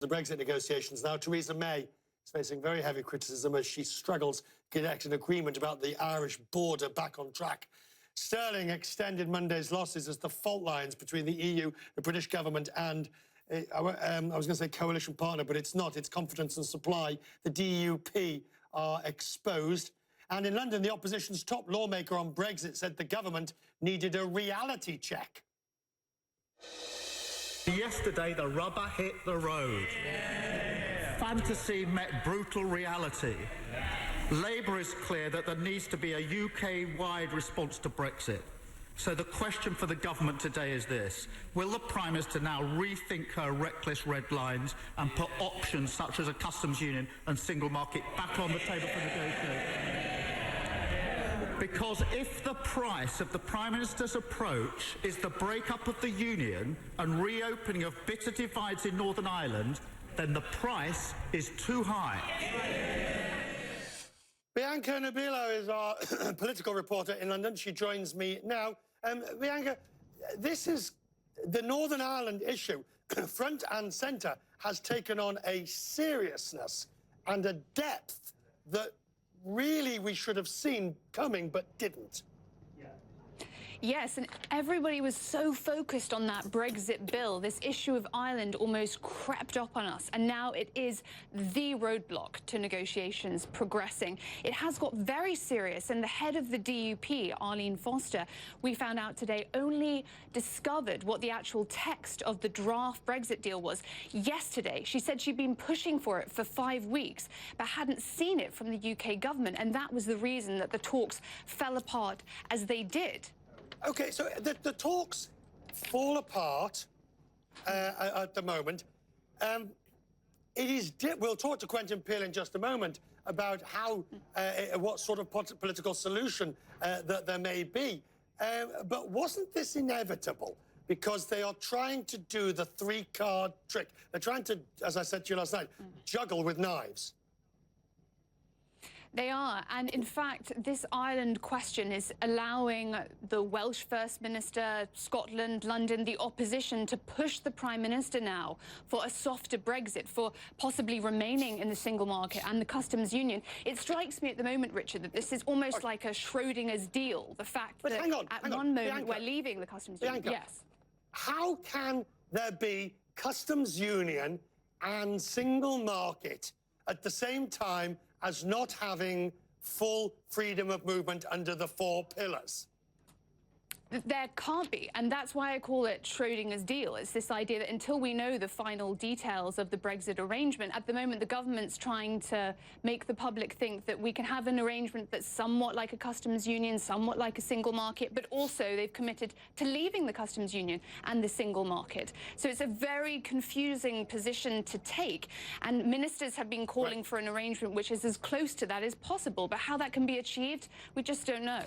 The Brexit negotiations now. Theresa May is facing very heavy criticism as she struggles to get an agreement about the Irish border back on track. Sterling extended Monday's losses as the fault lines between the EU, the British government and, I was going to say coalition partner, but it's not. It's Confidence and Supply, the DUP, are exposed. And in London, the opposition's top lawmaker on Brexit said the government needed a reality check. Yesterday, the rubber hit the road. Yeah. Fantasy met brutal reality. Yeah. Labour is clear that there needs to be a UK-wide response to Brexit. So the question for the government today is this: will the Prime Minister now rethink her reckless red lines and put options such as a customs union and single market back on the table for negotiation? Because if the price of the Prime Minister's approach is the breakup of the Union and reopening of bitter divides in Northern Ireland, then the price is too high. Bianca Nobilo is our political reporter in London. She joins me now. Bianca, this is the Northern Ireland issue, front and centre, has taken on a seriousness and a depth that really we should have seen coming but didn't. Yes, and everybody was so focused on that Brexit bill. This issue of Ireland almost crept up on us, and now it is the roadblock to negotiations progressing. It has got very serious, and the head of the DUP, Arlene Foster, we found out today, only discovered what the actual text of the draft Brexit deal was yesterday. She said she'd been pushing for it for 5 weeks, but hadn't seen it from the UK government, and that was the reason that the talks fell apart as they did. OK, so the talks fall apart at the moment. We'll talk to Quentin Peel in just a moment about how, what sort of political solution that there may be. But wasn't this inevitable? Because they are trying to do the three-card trick. They're trying to, as I said to you last night, juggle with knives. They are, and in fact, this Ireland question is allowing the Welsh First Minister, Scotland, London, the opposition to push the Prime Minister now for a softer Brexit, for possibly remaining in the single market and the customs union. It strikes me at the moment, Richard, that this is almost like a Schrödinger's deal. The fact that at one moment we're leaving the customs union. Yes. How can there be customs union and single market at the same time as not having full freedom of movement under the 4 pillars? There can't be, and that's why I call it Schrödinger's deal. It's this idea that until we know the final details of the Brexit arrangement, at the moment the government's trying to make the public think that we can have an arrangement that's somewhat like a customs union, somewhat like a single market, but also they've committed to leaving the customs union and the single market. So it's a very confusing position to take, and ministers have been calling for an arrangement which is as close to that as possible, but how that can be achieved, we just don't know.